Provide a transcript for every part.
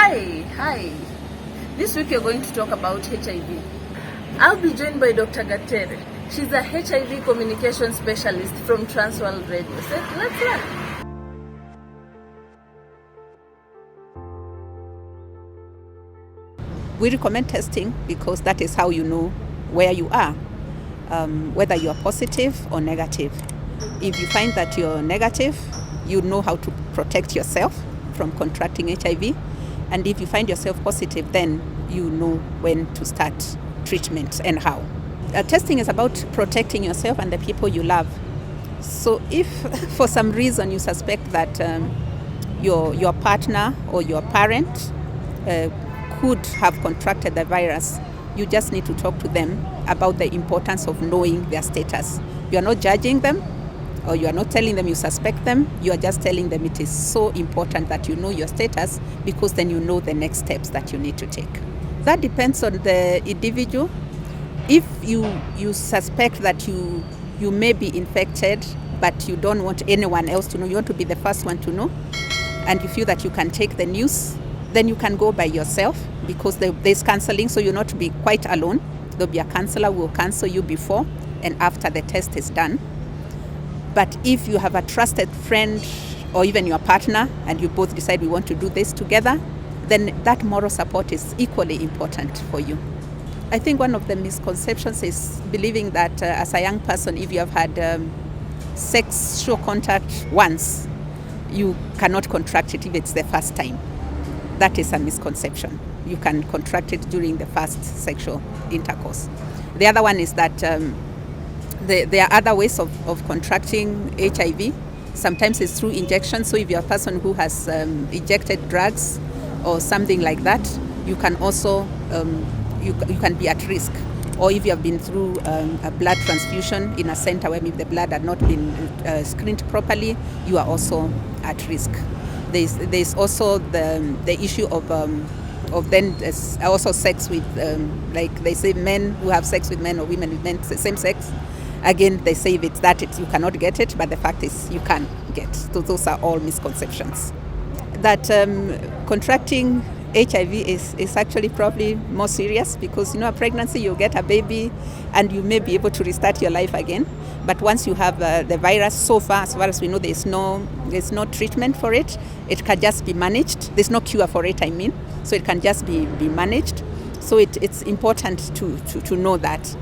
Hi. This week you're going to talk about HIV. I'll be joined by Dr. Gatere. She's a HIV communication specialist from Transworld Radio. So let's learn. We recommend testing because that is how you know where you are, whether you are positive or negative. If you find that you're negative, you know how to protect yourself from contracting HIV. And if you find yourself positive, then you know when to start treatment and how. Testing is about protecting yourself and the people you love. So if for some reason you suspect that your partner or your parent could have contracted the virus, you just need to talk to them about the importance of knowing their status. You are not judging them, or you are not telling them you suspect them. You are just telling them it is so important that you know your status, because then you know the next steps that you need to take. That depends on the individual. If you suspect that you may be infected, but you don't want anyone else to know, you want to be the first one to know, and you feel that you can take the news, then you can go by yourself, because there's counseling, so you'll not be quite alone. There'll be a counselor who will counsel you before and after the test is done. But if you have a trusted friend or even your partner and you both decide we want to do this together, then that moral support is equally important for you. I think one of the misconceptions is believing that as a young person, if you have had sexual contact once, you cannot contract it if it's the first time. That is a misconception. You can contract it during the first sexual intercourse. The other one is that there are other ways of contracting HIV. Sometimes it's through injection. So if you're a person who has injected drugs or something like that, you can also you can be at risk. Or if you have been through a blood transfusion in a center where maybe the blood had not been screened properly, you are also at risk. There's also the issue of then there's also sex with like they say men who have sex with men or women with men, same sex. Again, they say if it's that you cannot get it, but the fact is you can get. So those are all misconceptions. That contracting HIV is actually probably more serious, because a pregnancy, you'll get a baby and you may be able to restart your life again. But once you have the virus, so far as we know, there's no treatment for it. It can just be managed. There's no cure for it, I mean. So it can just be managed. So it's important to know that.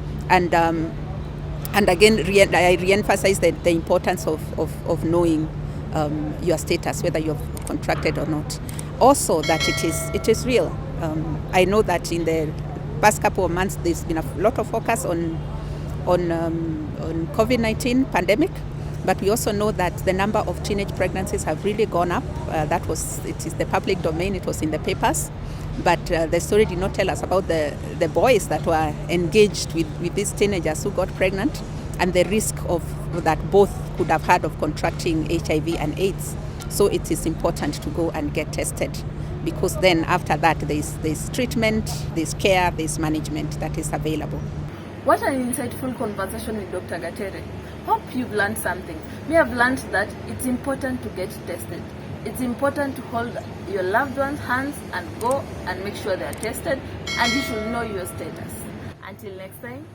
And again, I re-emphasize the importance of knowing your status, whether you've contracted or not. Also, that it is real. I know that in the past couple of months, there's been a lot of focus on COVID-19 pandemic, but we also know that the number of teenage pregnancies have really gone up. It is the public domain. It was in the papers. But the story did not tell us about the boys that were engaged with these teenagers who got pregnant, and the risk of that both could have had of contracting HIV and AIDS. So it is important to go and get tested, because then after that there's treatment, there's care, there's management that is available. What an insightful conversation with Dr. Gatere. Hope you've learned something. We have learned that it's important to get tested. It's important to hold your loved ones' hands and go and make sure they are tested, and you should know your status. Until next time.